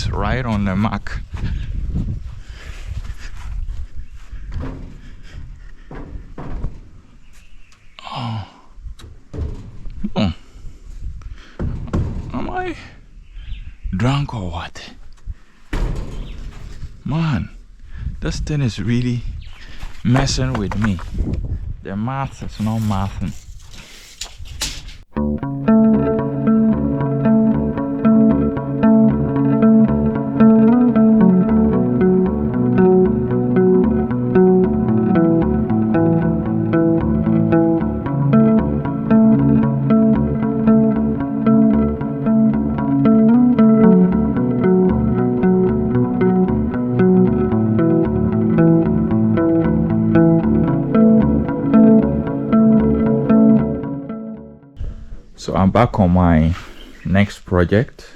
it's right on the mark. Oh. Oh. Am I drunk or what? Man, this thing is really messing with me. The math is not mathing. So I'm back on my next project,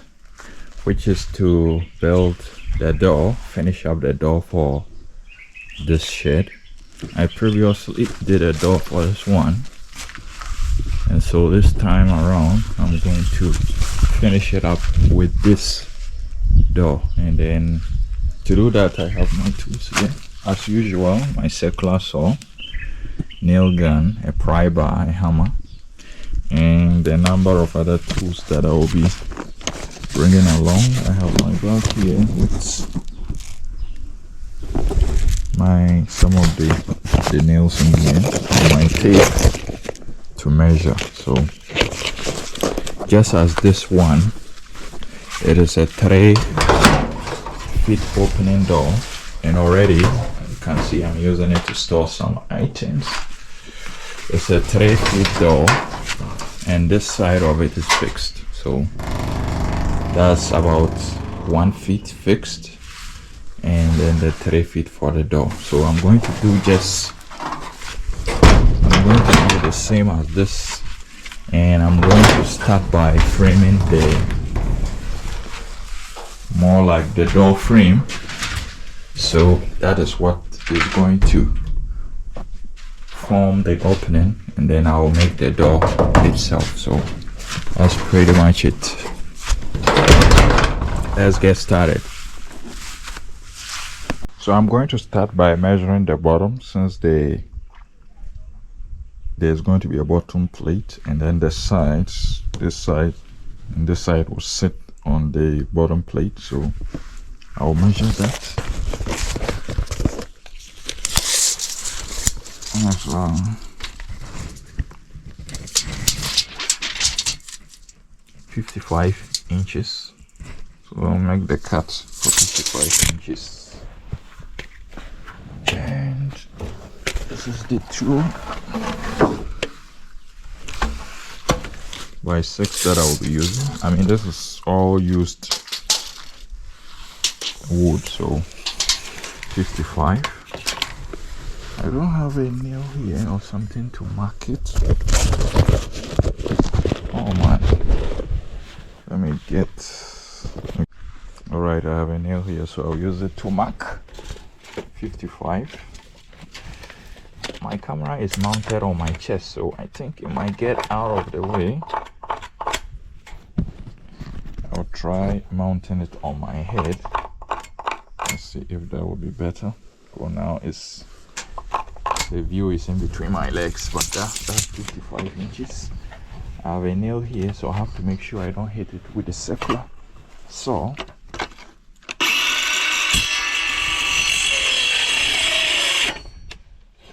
which is to build the door, finish up the door for this shed. I previously did a door for this one, and so this time around I'm going to finish it up with this door. And then to do that, I have my tools here as usual: my circular saw, nail gun, a pry bar, a hammer, and a number of other tools that I will be bringing along. I have my bag here with some of the nails in here, and my tape to measure. So just as this one, it is a 3 feet opening door, and already you can see I'm using it to store some items. It's a 3 feet door, and this side of it is fixed, so that's about 1 feet fixed, and then the 3 feet for the door. So I'm going to do the same as this, and I'm going to start by framing more like the door frame. So that is what is going to form the opening, and then I'll make the door itself. So that's pretty much it. Let's get started. So I'm going to start by measuring the bottom, since there's going to be a bottom plate, and then the sides, this side and this side will sit on the bottom plate. So I'll measure that. As well. 55 inches. So I'll make the cut for 55 inches. And this is the tool by 6 that I will be using. I mean, this is all used wood, so 55. I don't have a nail here or something to mark it. Oh man, let me get. Alright, I have a nail here, so I'll use it to mark 55. My camera is mounted on my chest, so I think it might get out of the way. I'll try mounting it on my head. Let's see if that will be better. For now, the view is in between my legs, but that's 55 inches. I have a nail here, so I have to make sure I don't hit it with the circular saw.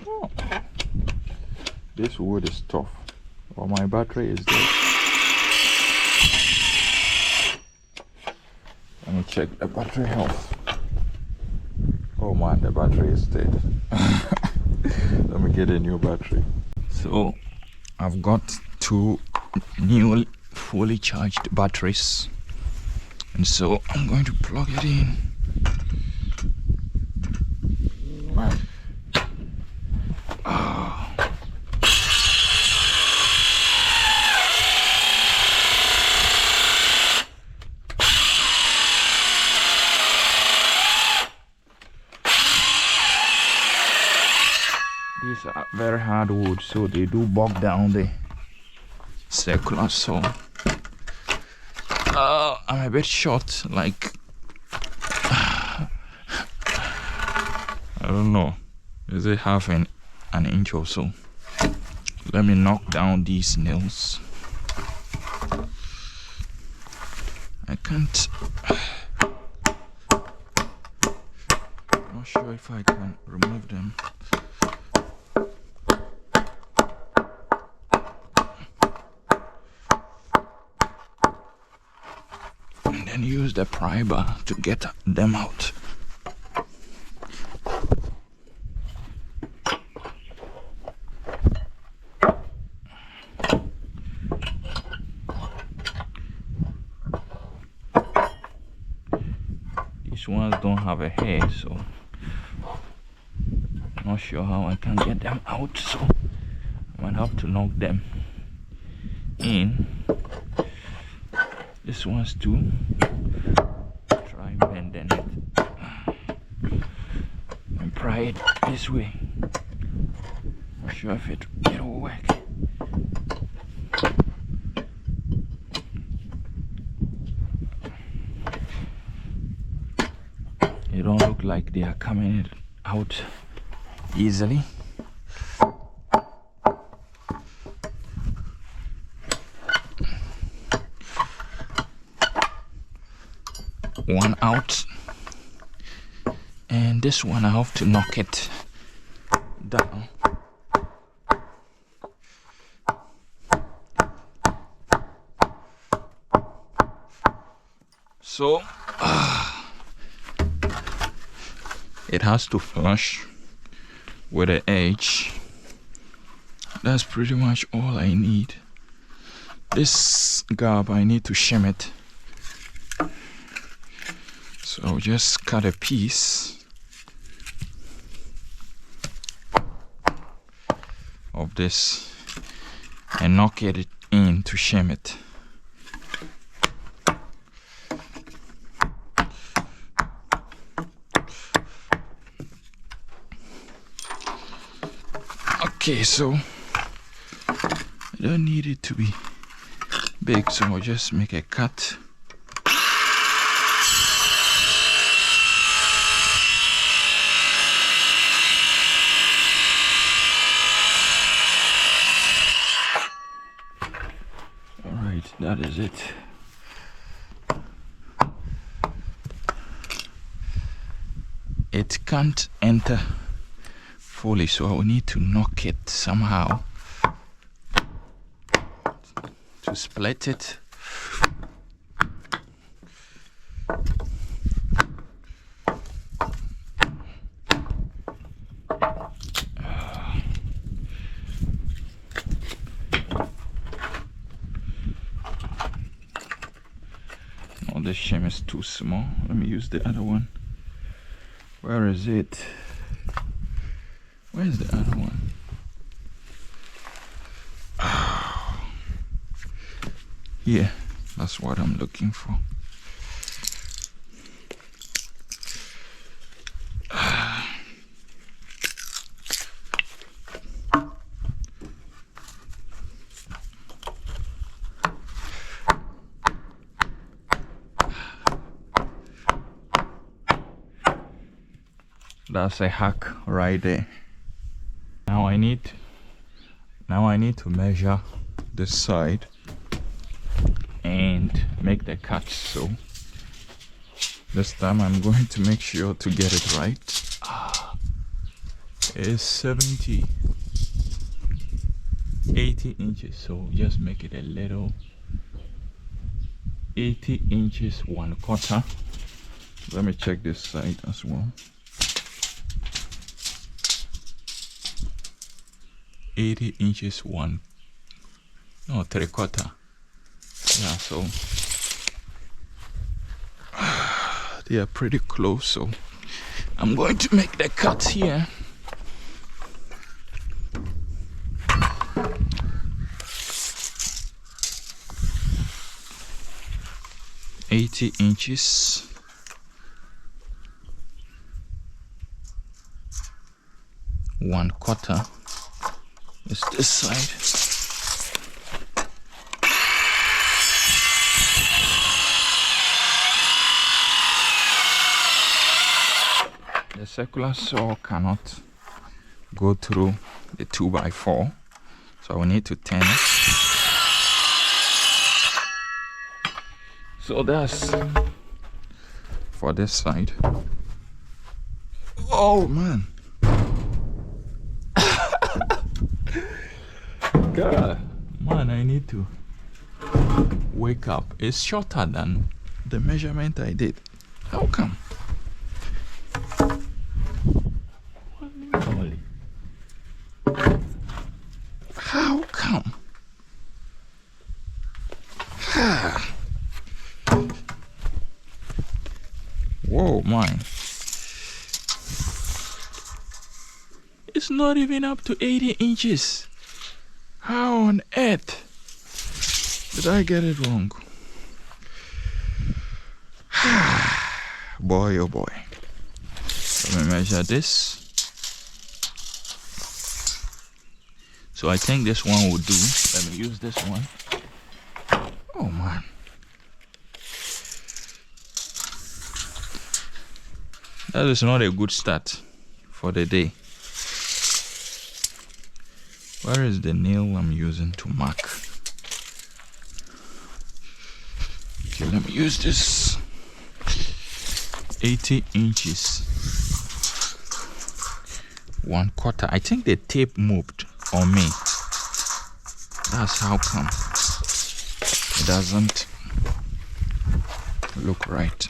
Oh, this wood is tough. Well, my battery is dead. Let me check the battery health. Oh man, the battery is dead. Let me get a new battery. So I've got 2 new fully charged batteries, and so I'm going to plug it in. These are very hard wood, so they do bog down the circular saw. I'm a bit short, like don't know. Is it half an inch or so? Let me knock down these nails. I can't. Not sure if I can remove them. And then use the pry bar to get them out. These ones don't have a head, so I'm not sure how I can get them out, so I might have to knock them in. This one's too. Try bending it and pry it this way. Not sure if it'll work. They don't look like they are coming out easily. One out, and this one I have to knock it down. So it has to flush with the edge. That's pretty much all I need. This gap, I need to shim it. So I'll just cut a piece of this and knock it in to shim it. Okay, so I don't need it to be big, so I'll just make a cut. That is it. It can't enter fully, so I will need to knock it somehow to split it. This shim is too small. Let me use the other one. Where is it? Where's the other one? Oh. Yeah, that's what I'm looking for. That's a hack right there. Now I need to measure this side and make the cuts. So this time I'm going to make sure to get it right. It's 80 inches, so just make it a little. 80 inches 1/4. Let me check this side as well. 80 inches 3/4. Yeah, so they are pretty close, so I'm going to make the cuts here. $80 inches. One quarter is this side. The circular saw cannot go through the 2x4, so I will need to turn it. So that's for this side. Oh man. God, man, I need to wake up. It's shorter than the measurement I did. How come? Holy. How come? Whoa, man. It's not even up to 80 inches. How on earth did I get it wrong? Boy, oh boy. Let me measure this. So I think this one will do. Let me use this one. Oh man. That is not a good start for the day. Where is the nail I'm using to mark? Okay, let me use this. 80 inches. 1/4. I think the tape moved on me. That's how come it doesn't look right.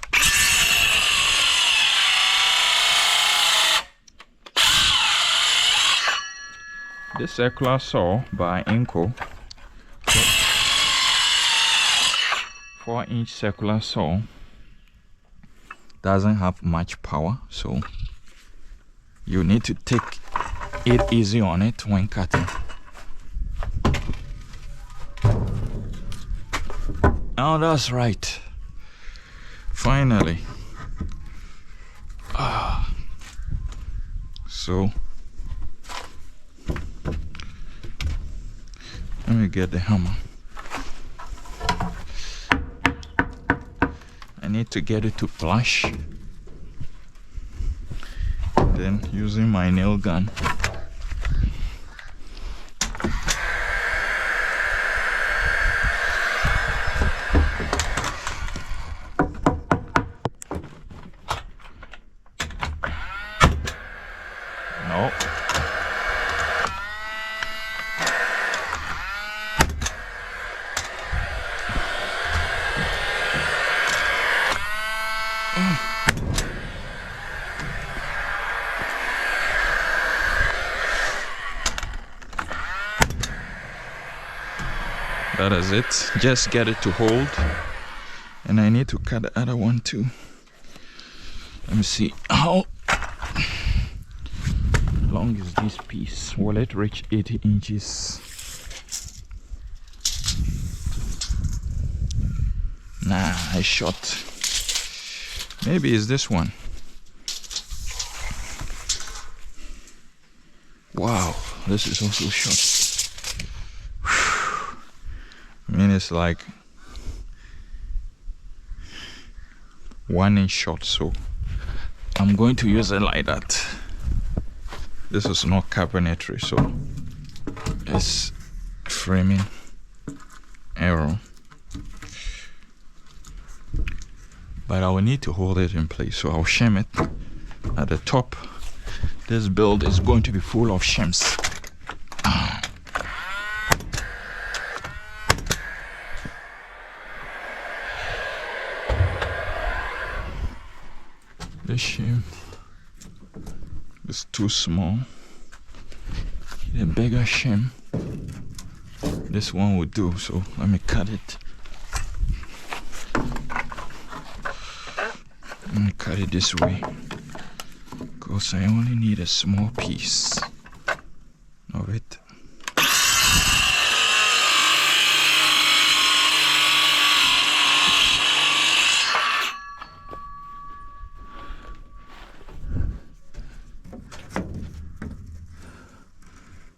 This circular saw by Inco, 4-inch circular saw, doesn't have much power, so you need to take it easy on it when cutting. Now that's right. Finally. So let me get the hammer. I need to get it to flush. Then using my nail gun, no. That is it. Just get it to hold. And I need to cut the other one too. Let me see how long is this piece. Will it reach 80 inches? Nah, I shot. Maybe it's this one. Wow, this is also short. I mean, it's like 1 inch short, so I'm going to use it like that. This is not cabinetry, so it's framing error, but I will need to hold it in place, so I'll shim it at the top. This build is going to be full of shims. This shim is too small. The bigger shim, this one will do, so let me cut it. Let me cut it this way, because I only need a small piece of it.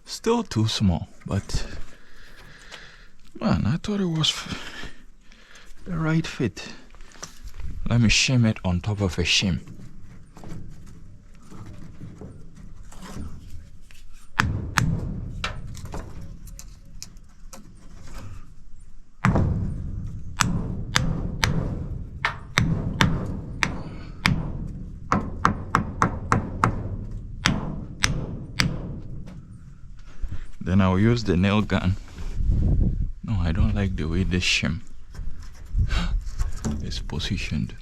Still too small, but man, I thought it was the right fit. Let me shim it on top of a shim. Then I'll use the nail gun. No, I don't like the way this shim is positioned.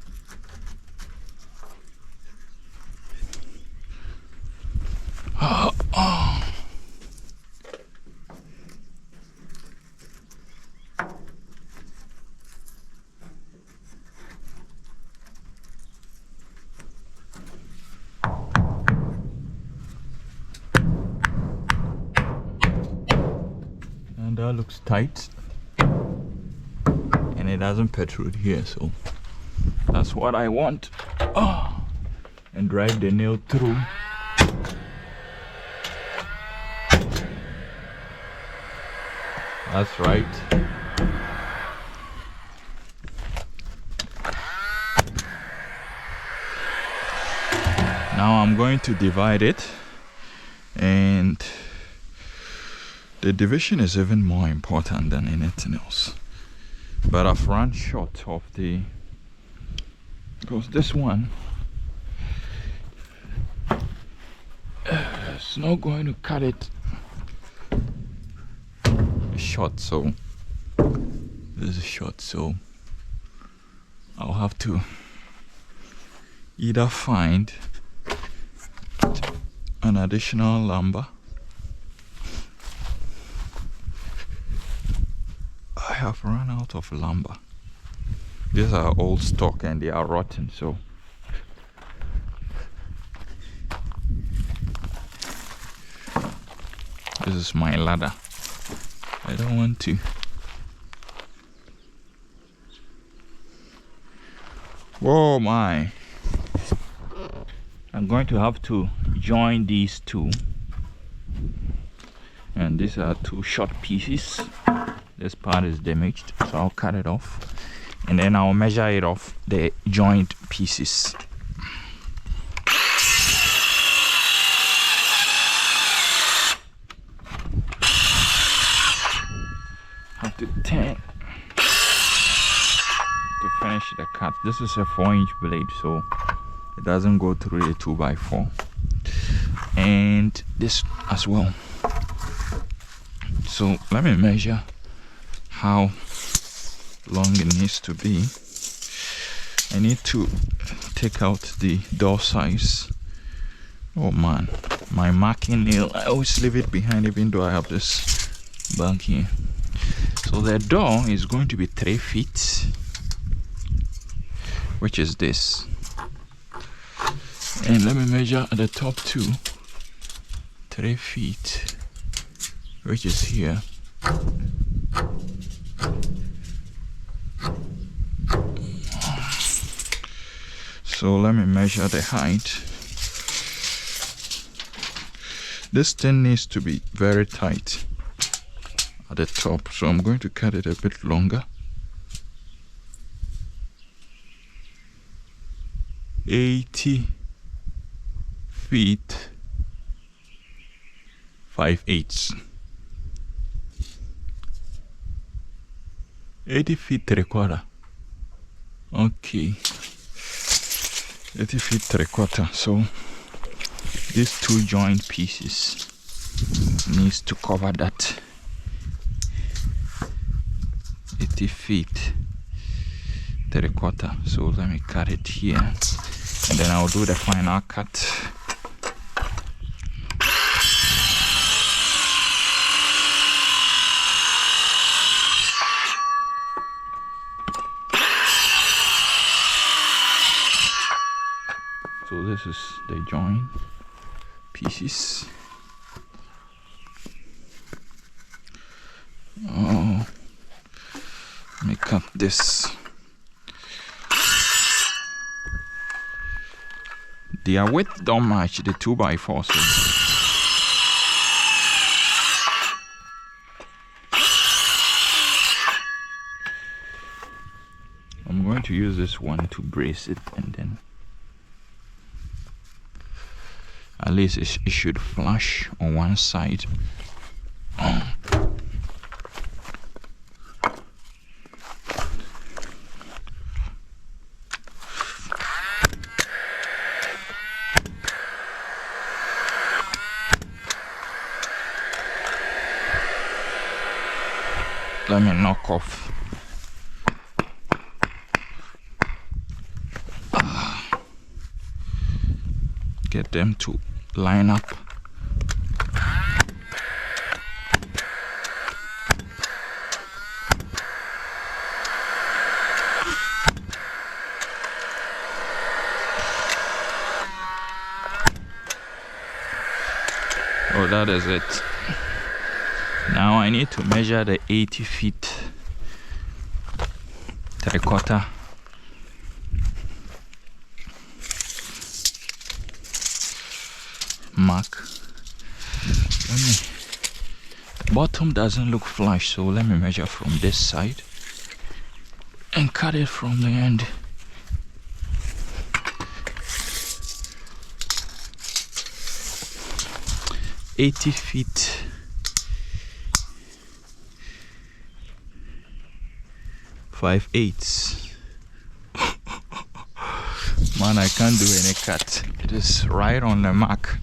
And that looks tight. And it doesn't protrude here, so that's what I want. And drive the nail through. That's right. Now I'm going to divide it, and the division is even more important than anything else. But I've run short of because this one is not going to cut it short, so this is short, so I'll have to either find an additional lumber. I have run out of lumber. These are old stock and they are rotten, so this is my ladder. I don't want to. Whoa, my. I'm going to have to join these two. And these are two short pieces. This part is damaged, so I'll cut it off. And then I'll measure it off the joint pieces. Have to turn to finish the cut. This is a 4-inch blade, so it doesn't go through the 2x4, and this as well. So let me measure how long it needs to be. I need to take out the door size. Oh man, my marking nail, I always leave it behind even though I have this bag here. So the door is going to be 3 feet, which is this. And let me measure at the top too. 3 feet, which is here. So let me measure the height. This thing needs to be very tight at the top, so I'm going to cut it a bit longer. 80 feet 5/8. 80 feet 3/4. Okay, 80 feet 3/4. So these two joint pieces needs to cover that 80 feet 3/4. So let me cut it here, and then I'll do the final cut. So this is the joint pieces. Oh, let me cut this. Their width don't match the 2x4. So I'm going to use this one to brace it, and then at least it should flush on one side. let me knock off. Get them to line up. Oh, that is it. Now I need to measure the 80 feet terracotta mark. The bottom doesn't look flush, so let me measure from this side and cut it from the end. "80 feet, 5/8. Man, I can't do any cut. It is right on the mark.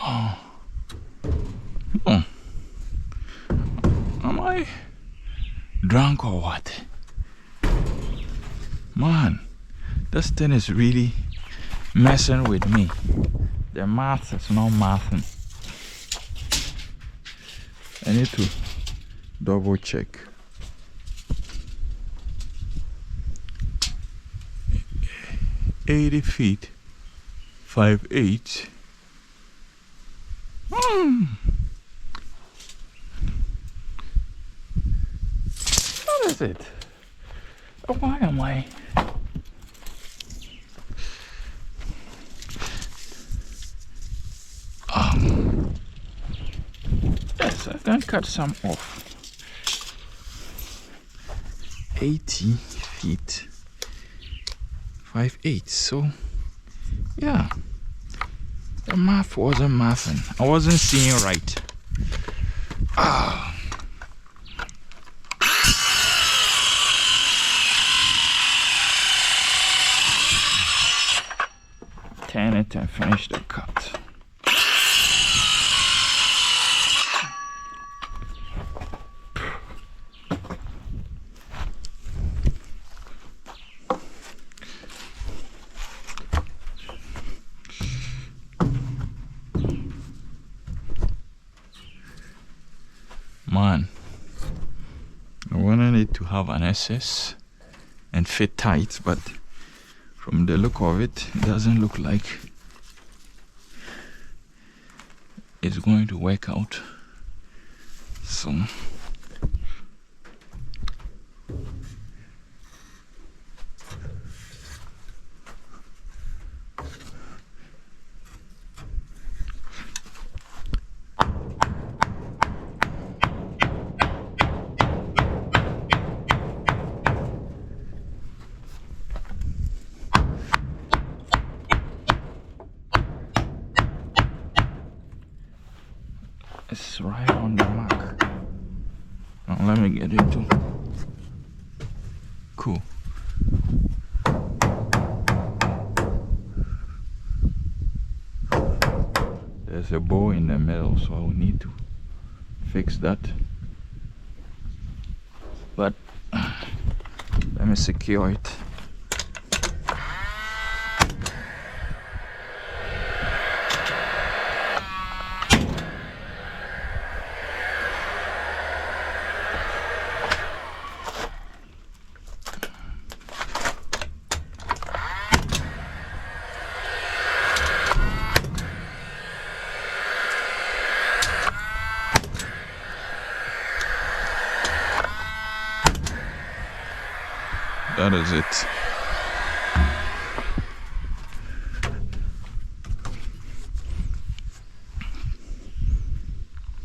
Oh. Am I drunk or what? Man, this thing is really messing with me. The math is not mathing. I need to double check. 80 feet, 5/8. What is it? Why am I? Yes, I can cut some off. 80 feet, 5/8. So, yeah, the math wasn't mathing. I wasn't seeing right. Turn it and finish the cut. Man, I wanted it to have an SS and fit tight, but from the look of it, it doesn't look like it's going to work out. So it's right on the mark. Now let me get it too. Cool. There's a bow in the middle, so I'll need to fix that. But let me secure it. That is it.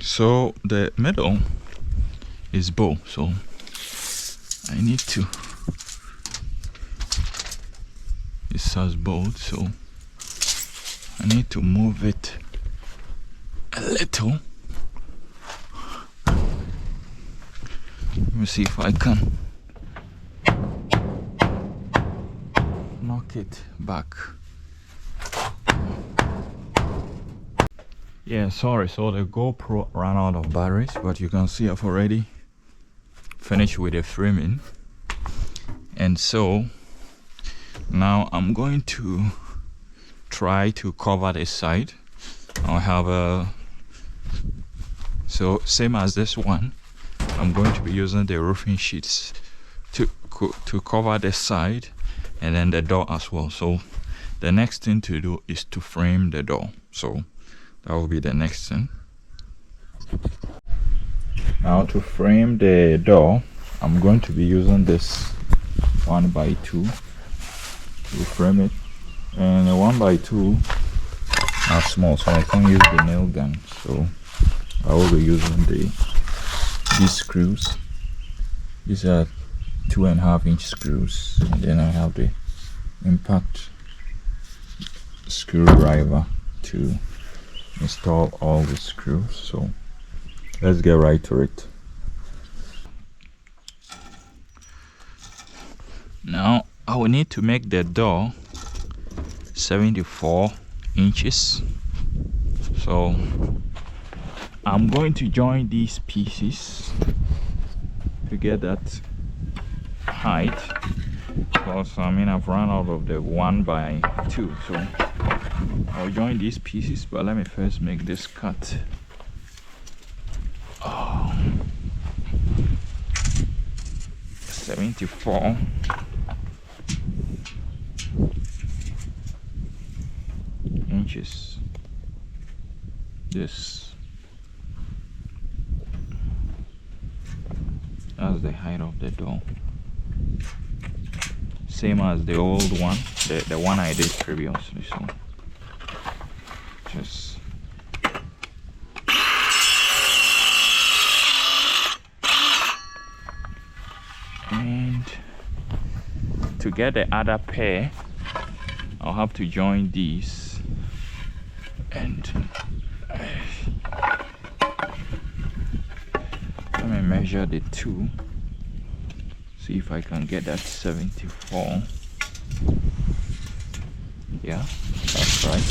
So the middle is bow, so I need to, it says bold, so I need to move it a little. Let me see if I can knock it back. Yeah, sorry, so the GoPro ran out of batteries, but you can see I've already finished with the framing. And so now I'm going to try to cover this side. I'll have a, so same as this one, I'm going to be using the roofing sheets to cover this side and then the door as well. So the next thing to do is to frame the door. So that will be the next thing. Now to frame the door, I'm going to be using this 1x2 to frame it, and the 1x2 are small, so I can't use the nail gun. So I will be using these screws. These are 2.5-inch screws, and then I have the impact screwdriver to install all the screws. So let's get right to it. Now I will need to make the door 74 inches. So I'm going to join these pieces to get that height, because I mean I've run out of the 1x2. So I'll join these pieces, but let me first make this cut. 74 inches. That's the height of the door, same as the old one, the one I did previously. So just and to get the other pair, I'll have to join these and let me measure the two, see if I can get that 74. Yeah, that's right.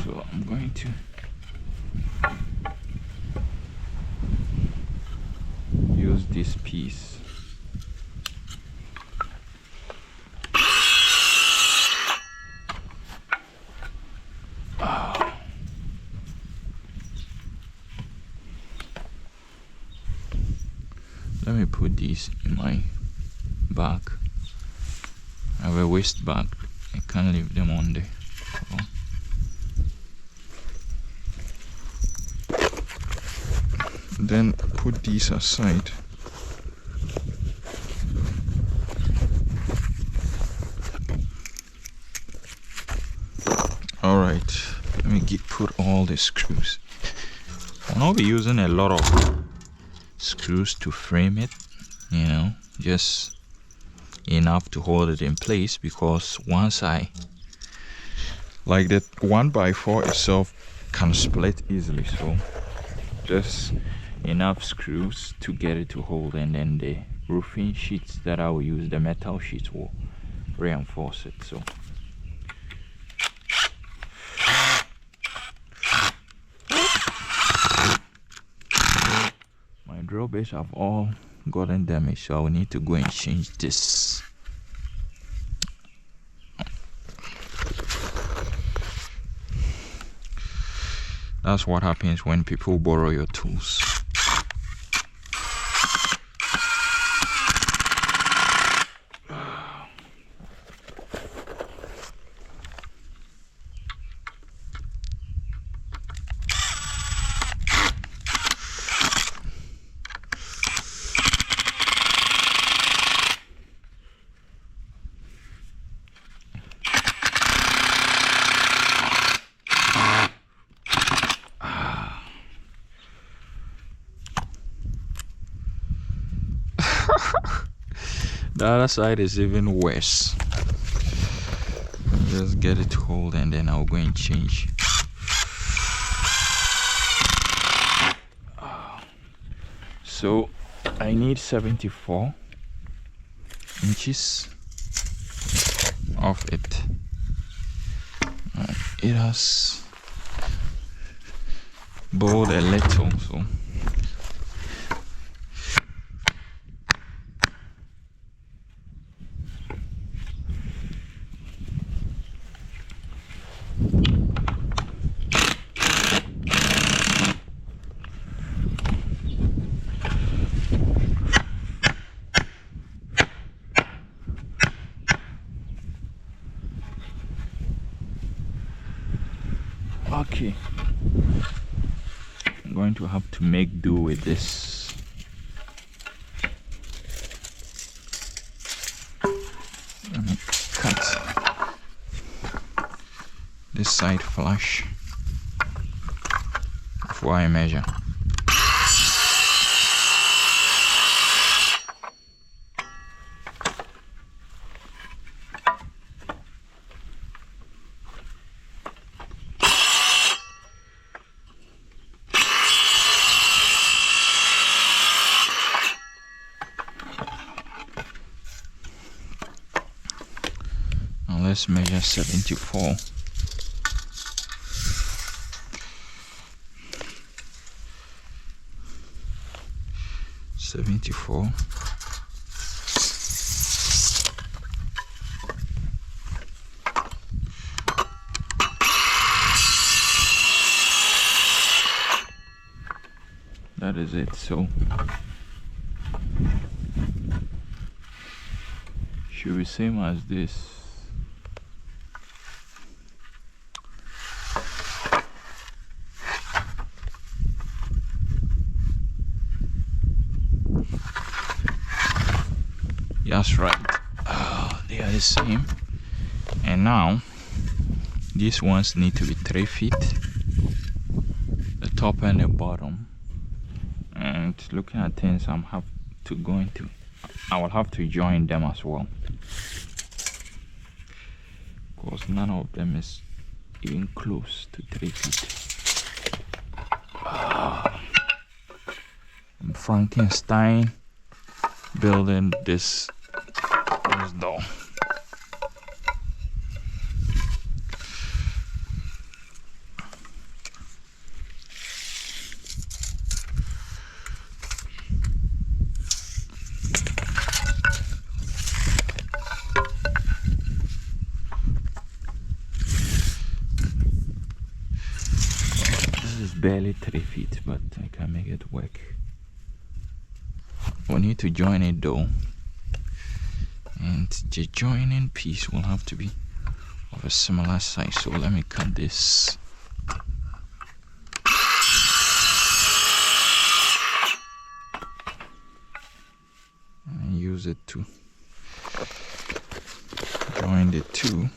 So I'm going to use this piece. Let me put these in my bag. I have a waist bag. I can't leave them on there. Then put these aside. Alright, let me put all the screws. I'll not be using a lot of screws to frame it, you know, just enough to hold it in place, because once I, like, the 1x4 itself can split easily, so just enough screws to get it to hold, and then the roofing sheets that I will use, the metal sheets, will reinforce it. So my drill bits have all gotten damaged, so I will need to go and change this. That's what happens when people borrow your tools. The other side is even worse. Just get it to hold, and then I'll go and change. So I need 74 inches of it. It has bold a little, so okay. I'm going to have to make do with this. Let me cut this side flush before I measure. Let's measure 74. That is it. So should be same as this. That's right. They are the same. And now these ones need to be 3 feet, the top and the bottom. And looking at things, I will have to join them as well, because none of them is even close to 3 feet. Frankenstein building this door. This is barely 3 feet, but I can make it work. We need to join it though, and the joining piece will have to be of a similar size. So let me cut this. And use it to join the two.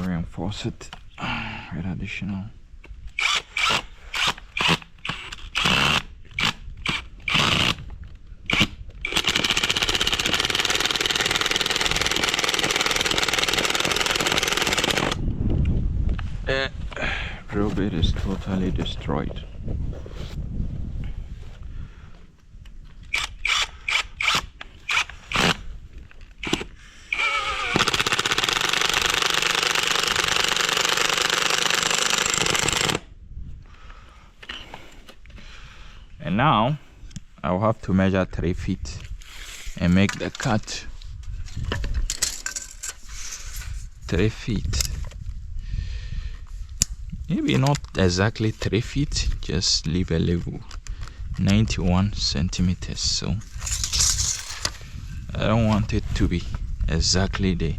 Reinforce it with additional. Drill bit is totally destroyed. And now I'll have to measure 3 feet and make the cut. 3 feet. Maybe not exactly 3 feet, just leave a little. 91 centimeters. So I don't want it to be exactly the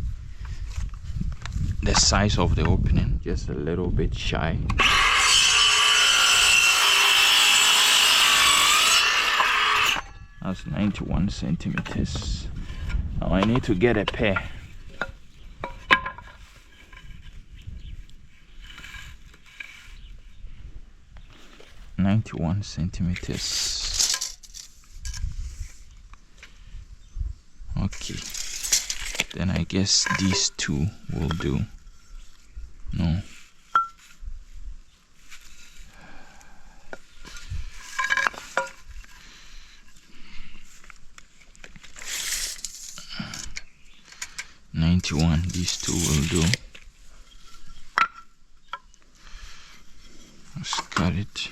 size of the opening, just a little bit shy. That's 91 centimeters. Now I need to get a pair. 91 centimeters. Okay, then I guess these two will do. No. These two will do. Let's cut it.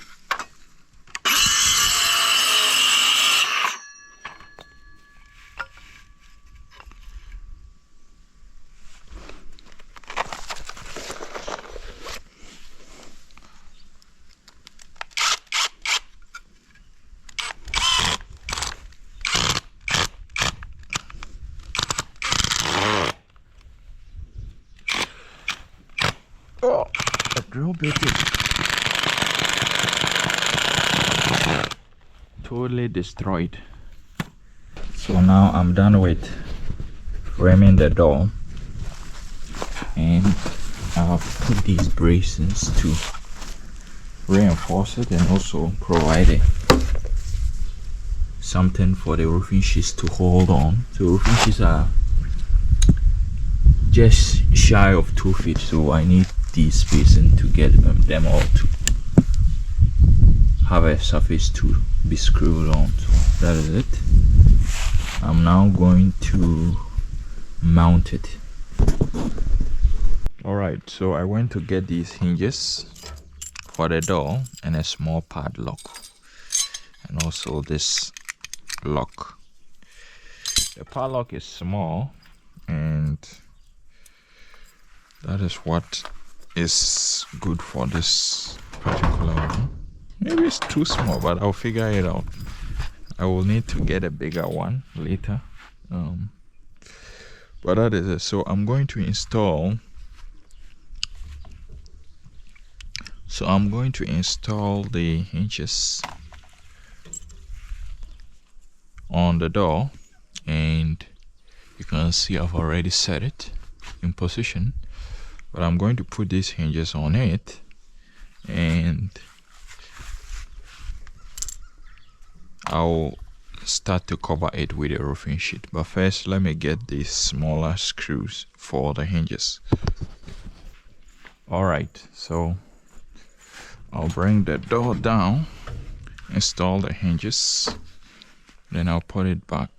Oh, a drill bit is totally destroyed. So now I'm done with framing the door, and I'll put these braces to reinforce it and also provide it something for the roofing sheets to hold on. So roofing sheets are just shy of 2 feet, so I need these spacing to get them all to have a surface to be screwed on. So that is it. I'm now going to mount it. Alright, so I went to get these hinges for the door and a small padlock, and also this lock. The padlock is small, and that is what is good for this particular one. Maybe it's too small, but I'll figure it out. I will need to get a bigger one later. But that is it. So I'm going to install the hinges on the door, and you can see I've already set it in position. But I'm going to put these hinges on it, and I'll start to cover it with a roofing sheet. But first, let me get these smaller screws for the hinges. Alright, so I'll bring the door down, install the hinges, then I'll put it back.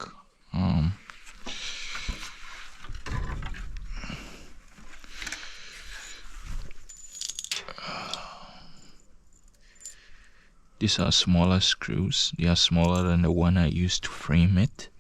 These are smaller screws. They are smaller than the one I used to frame it.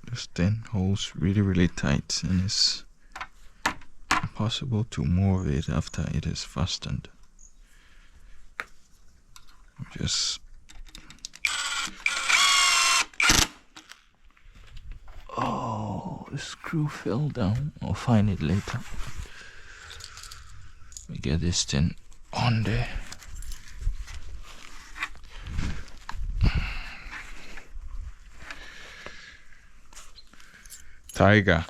This thing holds really tight, and it's impossible to move it after it is fastened. Just the screw fell down. I'll find it later. Let me get this thing on there. Tiger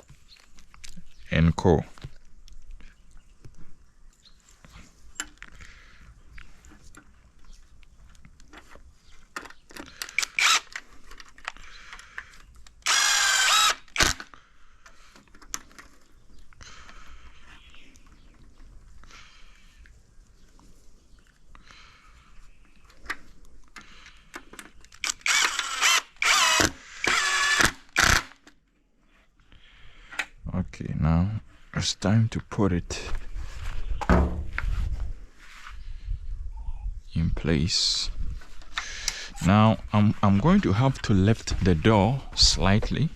and Co. Okay, now it's time to put it in place. Now I'm going to have to lift the door slightly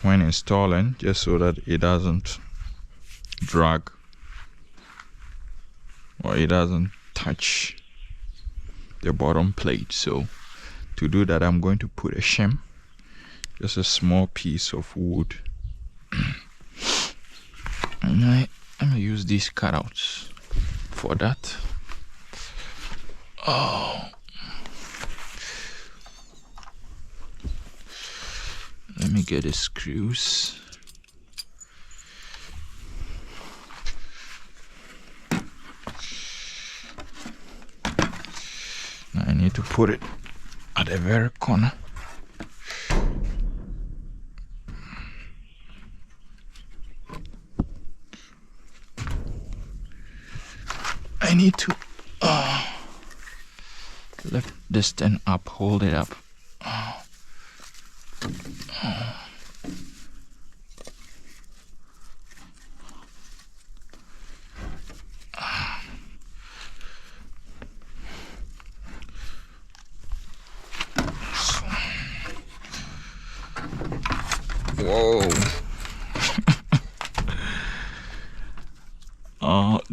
when installing, just so that it doesn't drag or it doesn't touch the bottom plate. So to do that, I'm going to put a shim, just a small piece of wood, and I'm gonna use these cutouts for that. Let me get the screws. Now I need to put it at the very corner. I need to lift this thing up, hold it up. Whoa.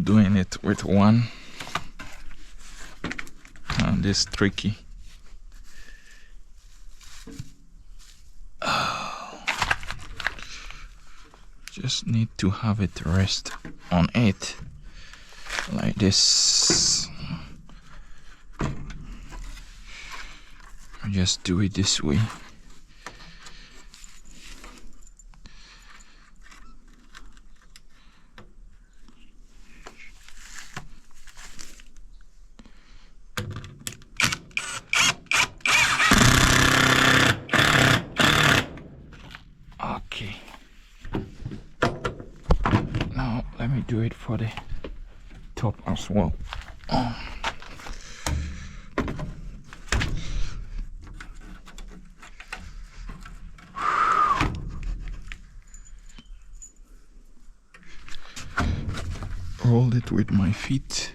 Doing it with one hand is tricky. Just need to have it rest on it like this. Just do it this way. Okay. Now let me do it for the top as well. Hold it with my feet.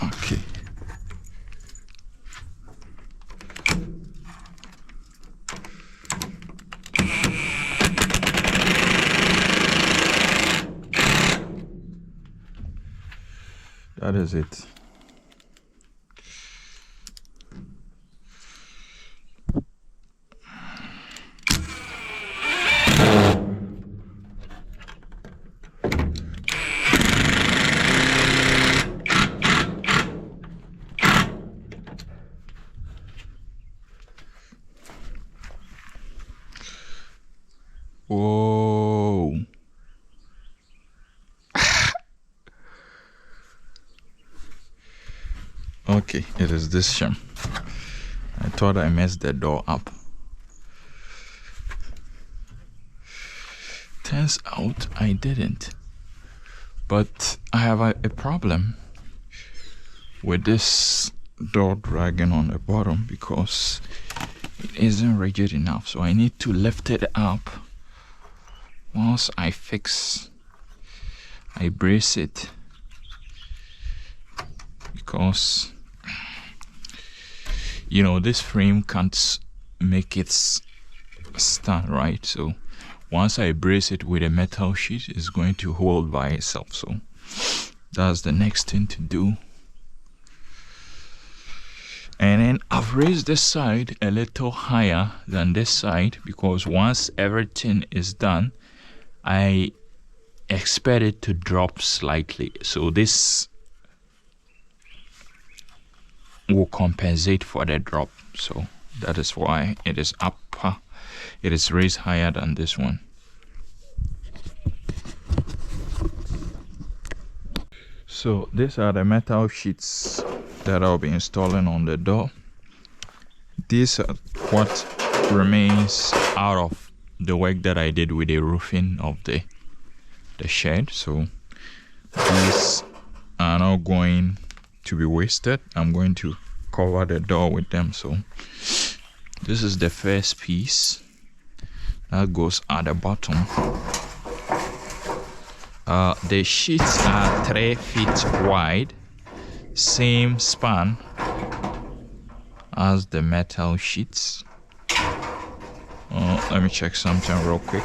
Okay. That is it. Whoa. Okay, it is this shim. I thought I messed the door up. Turns out I didn't. But I have a problem with this door dragging on the bottom because it isn't rigid enough. So I need to lift it up. Once I brace it, because this frame can't make it stand right. So once I brace it with a metal sheet, it's going to hold by itself. So that's the next thing to do. And then I've raised this side a little higher than this side because once everything is done, I expect it to drop slightly. So this will compensate for the drop. So that is why it is up. It is raised higher than this one. So these are the metal sheets that I'll be installing on the door. These are what remains out of the work that I did with the roofing of the shed. So these are not going to be wasted. I'm going to cover the door with them. So this is the first piece. that goes at the bottom. The sheets are 3 feet wide, same span as the metal sheets. Let me check something real quick.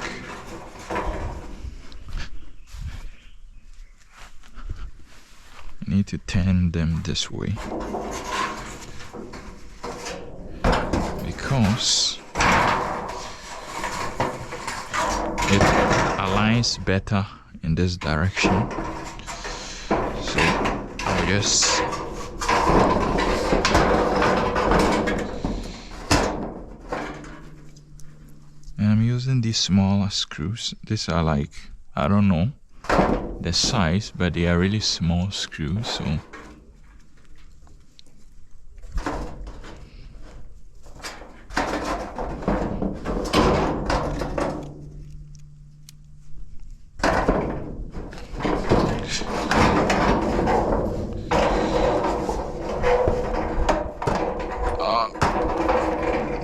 I need to turn them this way because it aligns better in this direction. So I'll just I'm using these smaller screws. These are like, I don't know the size, but they are really small screws, so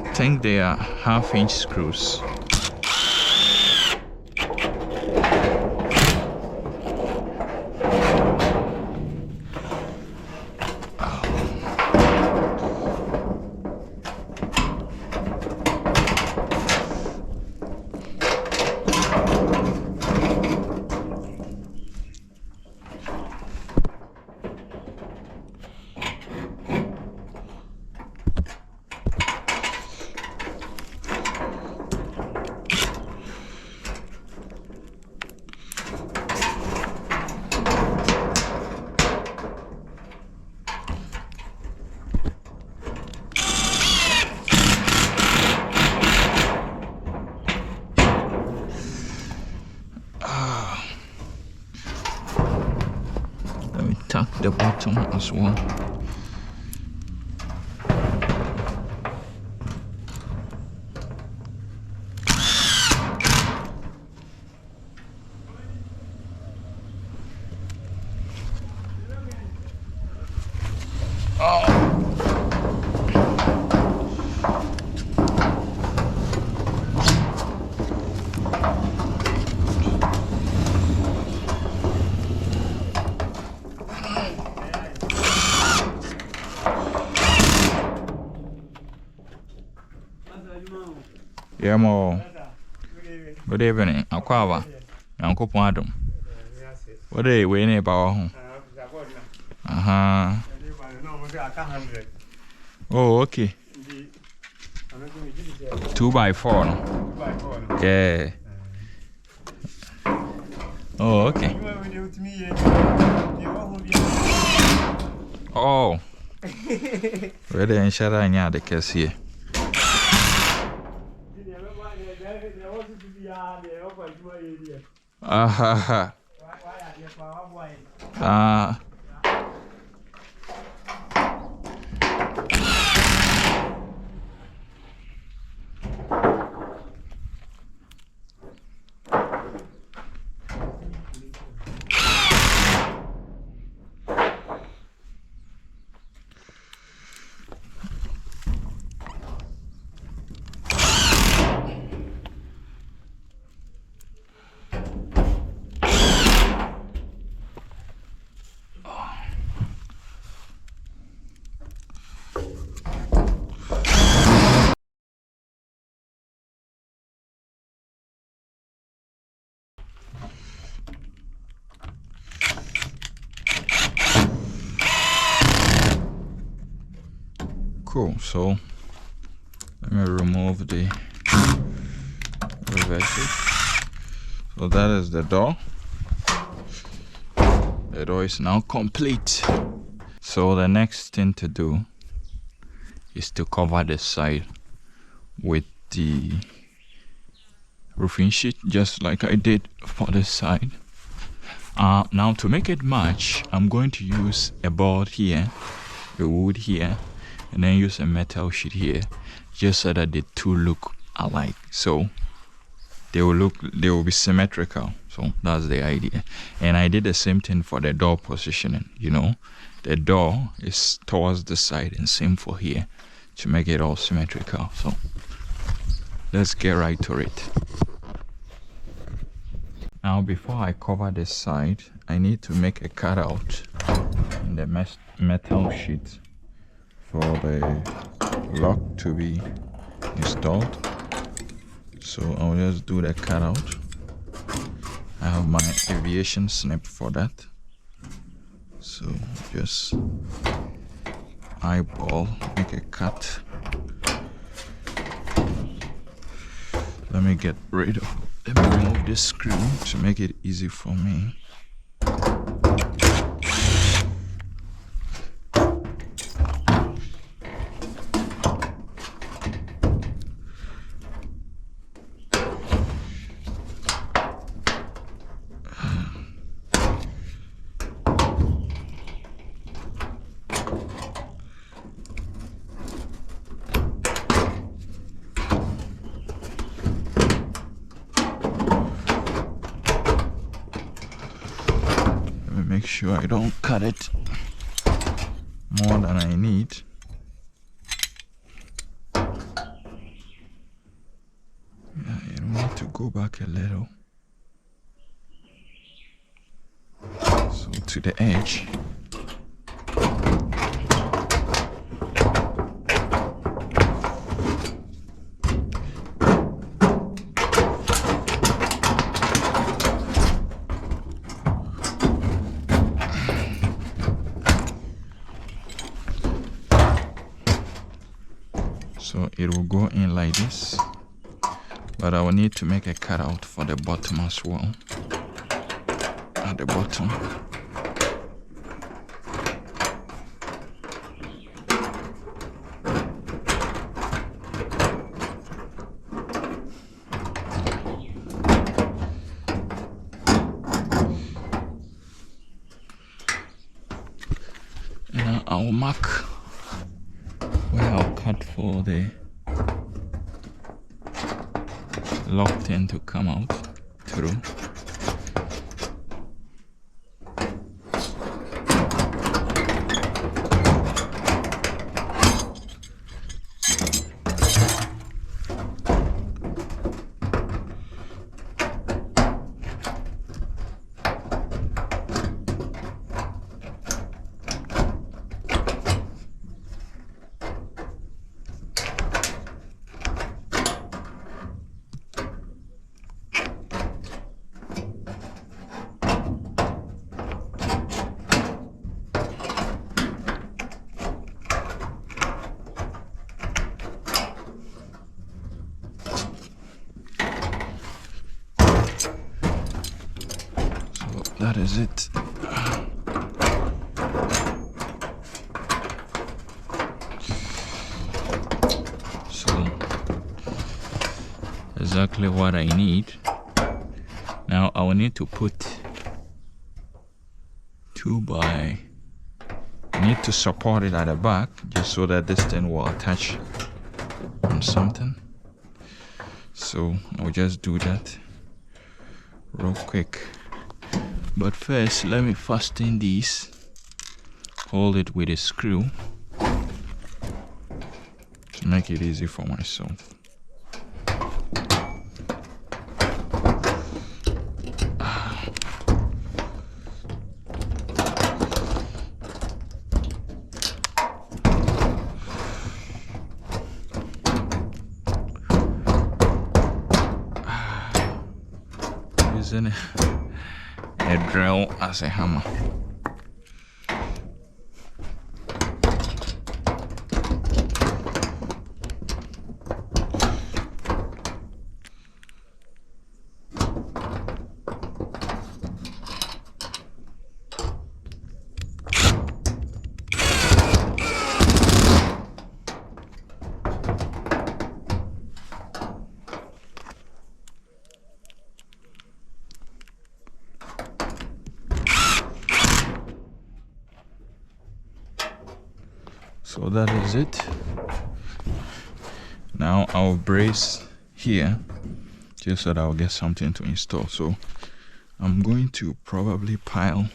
I think they are 1/2-inch screws. Let me tuck the bottom as well. Yeah, more. Good evening. Aquava. Uncle Pardon. What are you waiting about? Oh, okay. 2x4. Yeah. Oh, okay. Oh. Ready and shut down the case here. Cool, so let me remove the reverse. So that is the door. The door is now complete. So the next thing to do is to cover the side with the roofing sheet, just like I did for this side. Now to make it match, I'm going to use a board here, a wood here, and then use a metal sheet here, just so that the two look alike. So they will be symmetrical. So that's the idea. And I did the same thing for the door positioning. You know, the door is towards the side, and same for here, to make it all symmetrical. So let's get right to it. Now before I cover this side, I need to make a cutout in the metal sheet for the lock to be installed. So I'll just do the cutout. I have my aviation snip for that. So just eyeball, make a cut. Let me remove this screw to make it easy for me. Make sure I don't cut it more than I need. Yeah, you need to go back a little. So to the edge. So it will go in like this, but I will need to make a cutout for the bottom as well. At the bottom. Now I'll mark where I'll cut for the lock thing to come out through. That is it. So exactly what I need. Now I will need to put 2x. I need to support it at the back just so that this thing will attach on something. So I'll just do that real quick. But first, let me fasten these. Hold it with a screw to make it easy for myself. Using a drill as a hammer. So that is it. Now I'll brace here just so that I'll get something to install. So I'm going to probably pile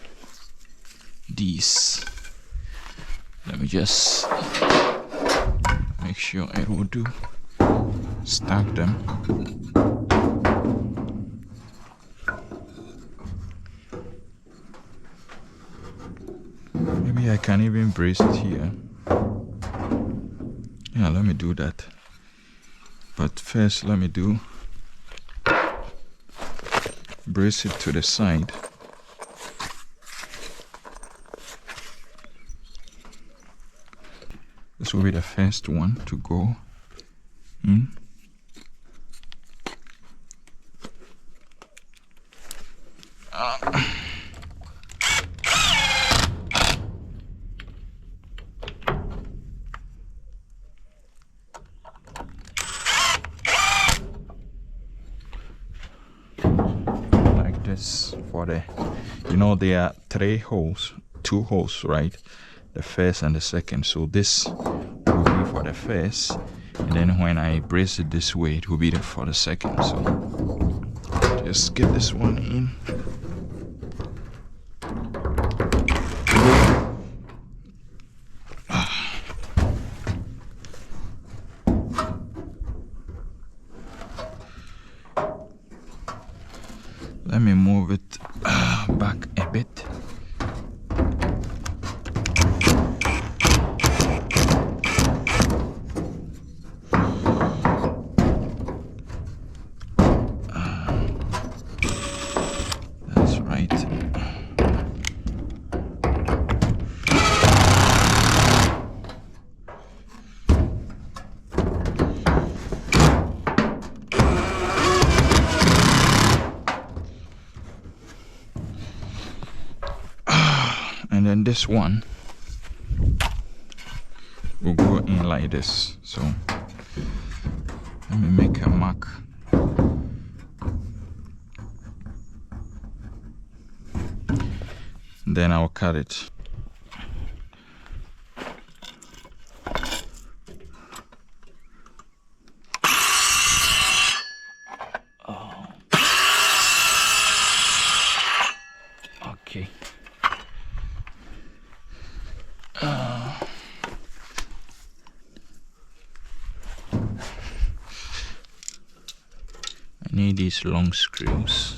these. Let me just make sure it will do. stack them. Maybe I can even brace it here. Yeah, let me do that. But first, let me brace it to the side. This will be the first one to go in. Like this for the, there are 3 holes, 2 holes, right? The first and the second. So this will be for the first, and then when I brace it this way, it will be for the second. So just get this one in. Let me move it back a bit. That's right. And then this one will go in like this. So let me make a mark. Then I'll cut it. Okay. I need these long screws.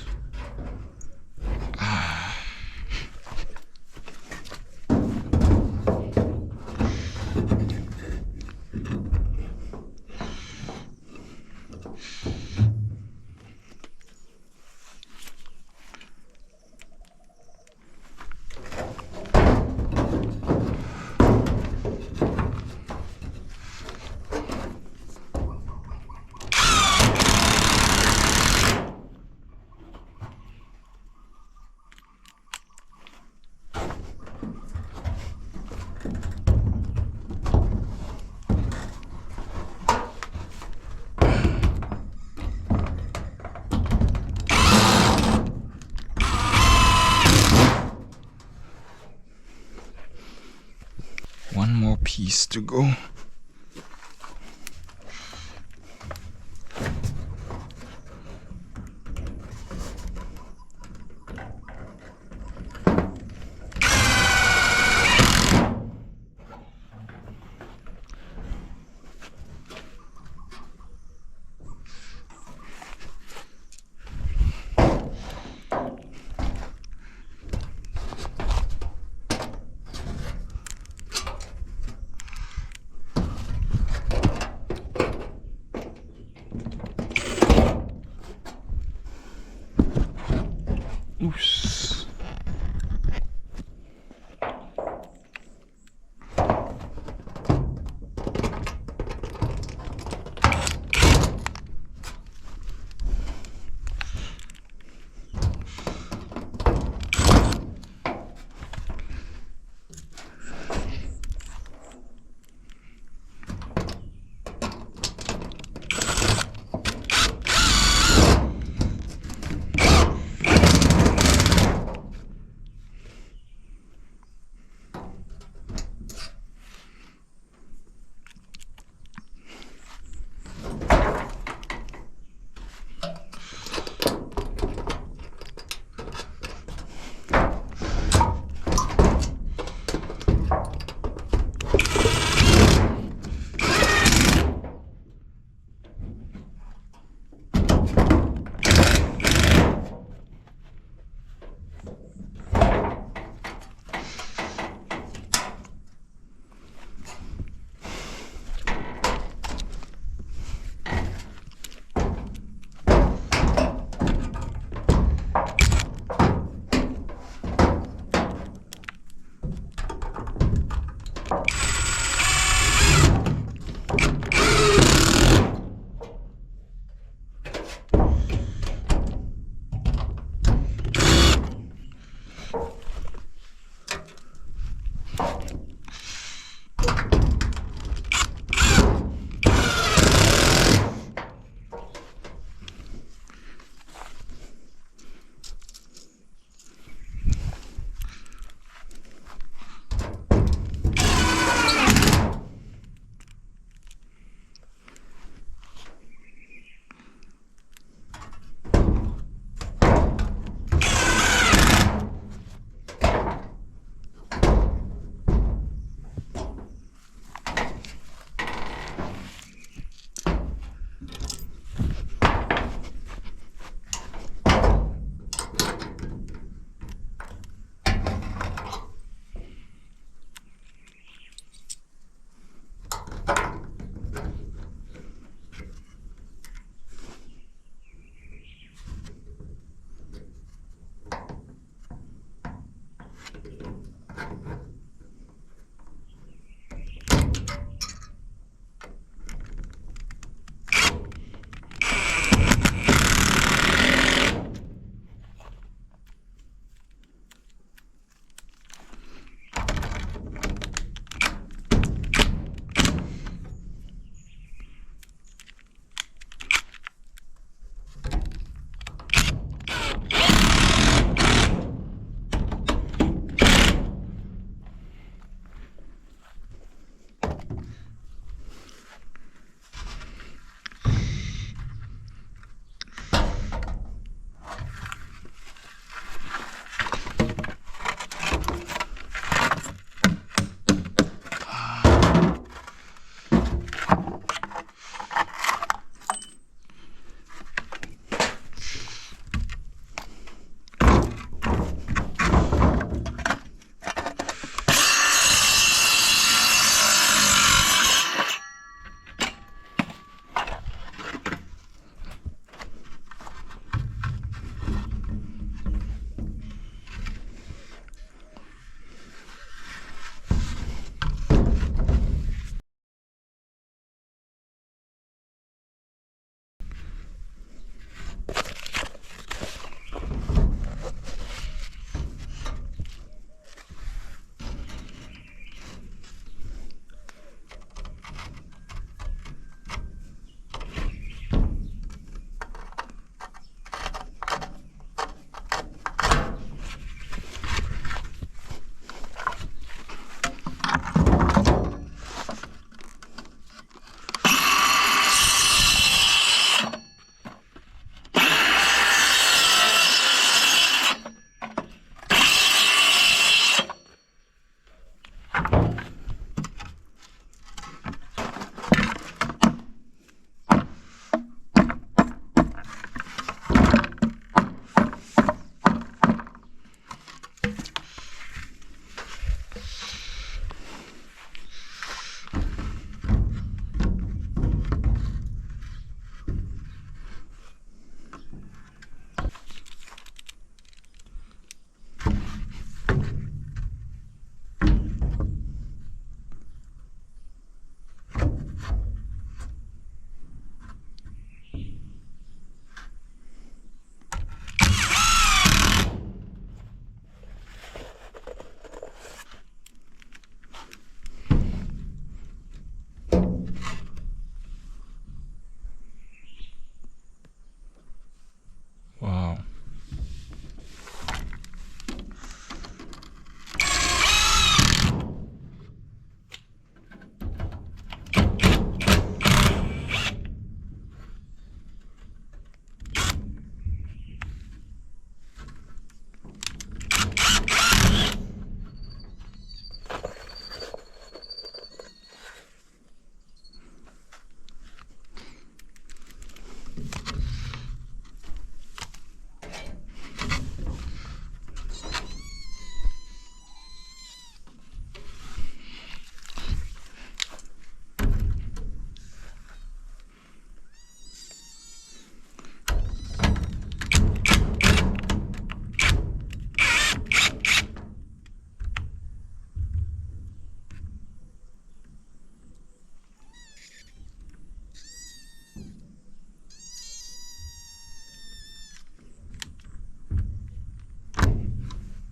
One more piece to go. Oops.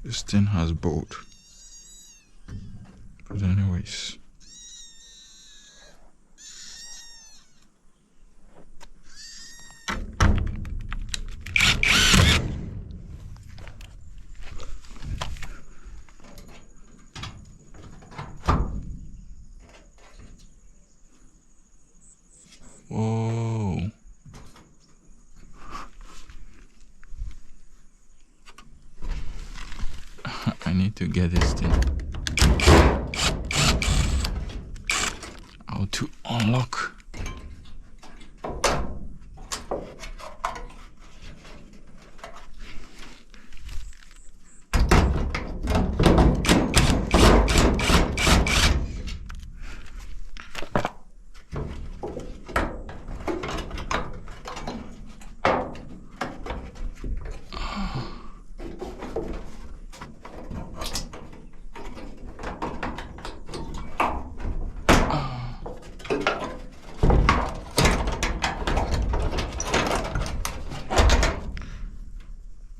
This thing has bolt. But anyways. Whoa. I need to get this thing. How to unlock.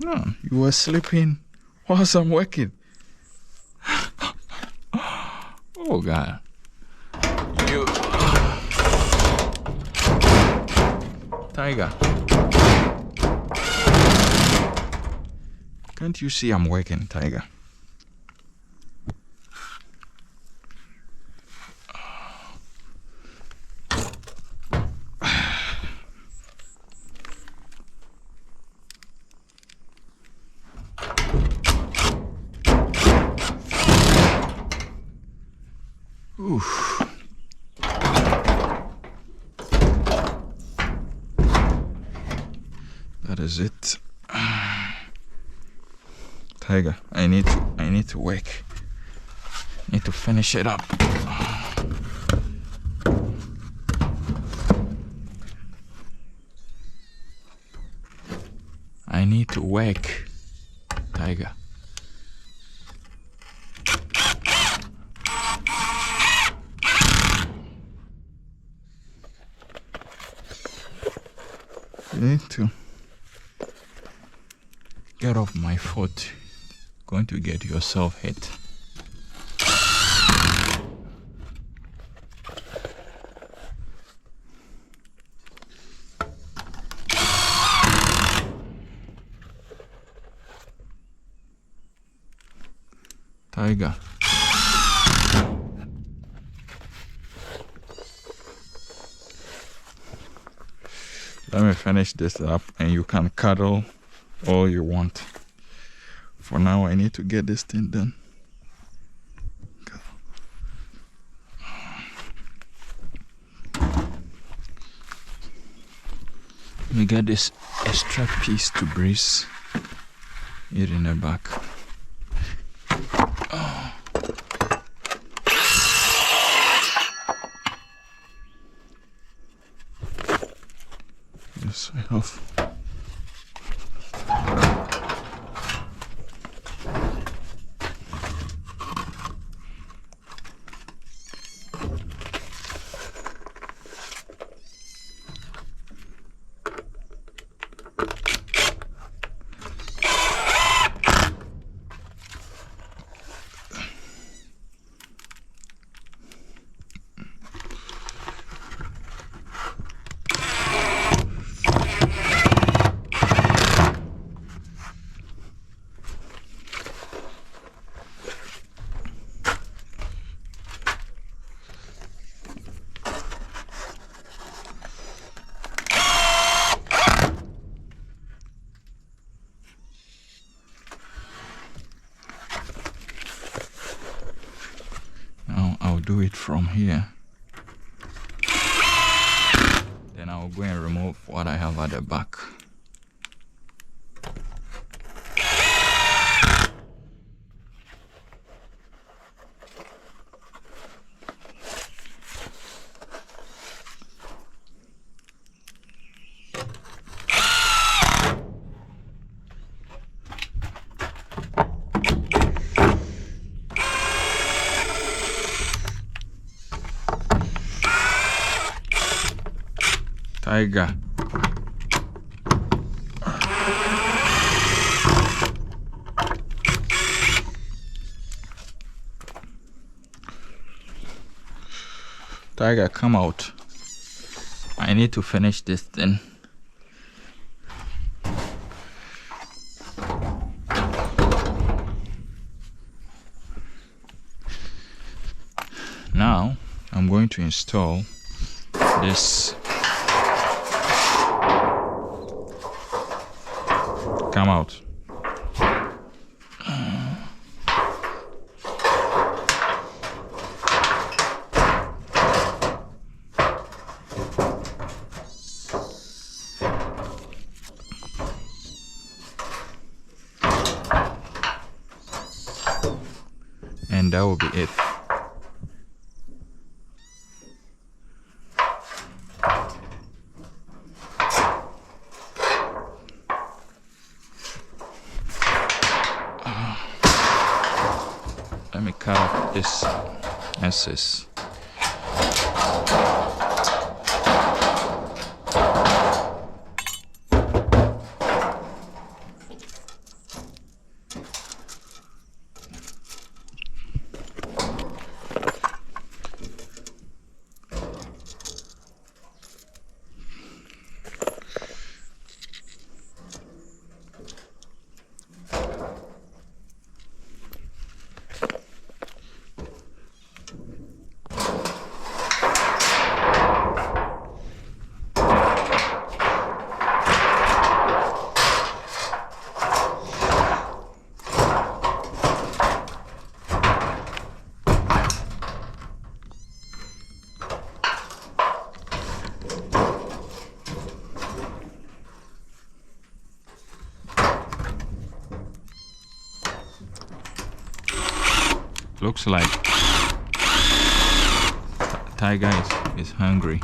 No, you were sleeping whilst I'm working. Oh God. You Tiger. Can't you see I'm working, Tiger? Oof. That is it. Tiger, I need to work. Need to finish it up. I need to work, Tiger. You need to get off my foot. Going to get yourself hit. Tiger. Let me finish this up and you can cuddle all you want. For now, I need to get this thing done. Let me get this extra piece to brace it in the back. Oh. Yes, I have. Do it from here. Then I'll go and remove what I have at the back. Tiger. Tiger, come out. I need to finish this thing. Now I'm going to install this. Come out. And that will be it. Let me cut off this excess. Looks like Tiger is hungry.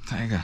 Tiger.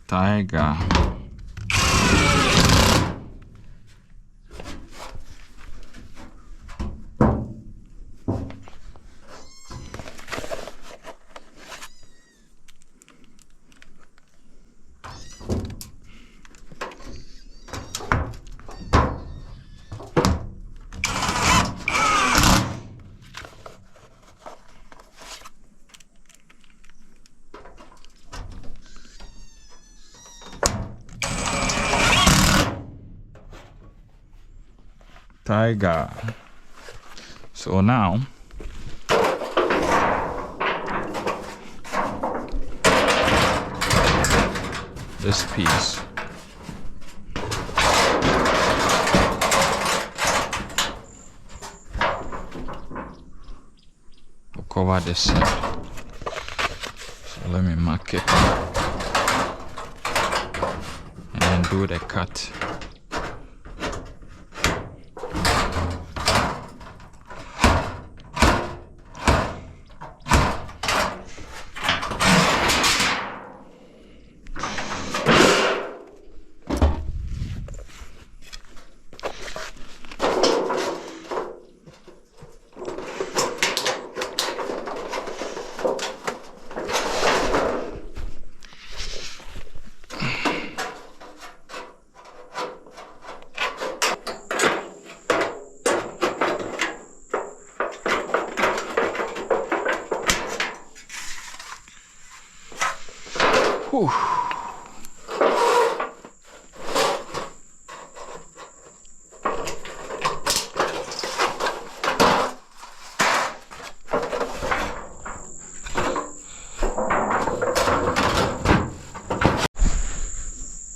Tiger. Tiger. So now this piece will cover this side. So let me mark it and then do the cut. Whew.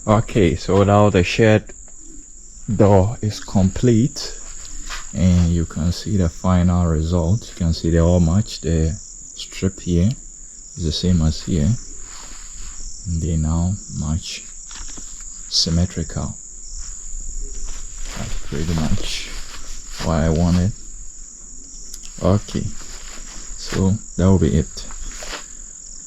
Okay, so now the shed door is complete and you can see the final result. You can see they all match. The strip here is the same as here. They now match symmetrical. That's pretty much what I wanted. Okay, so that will be it.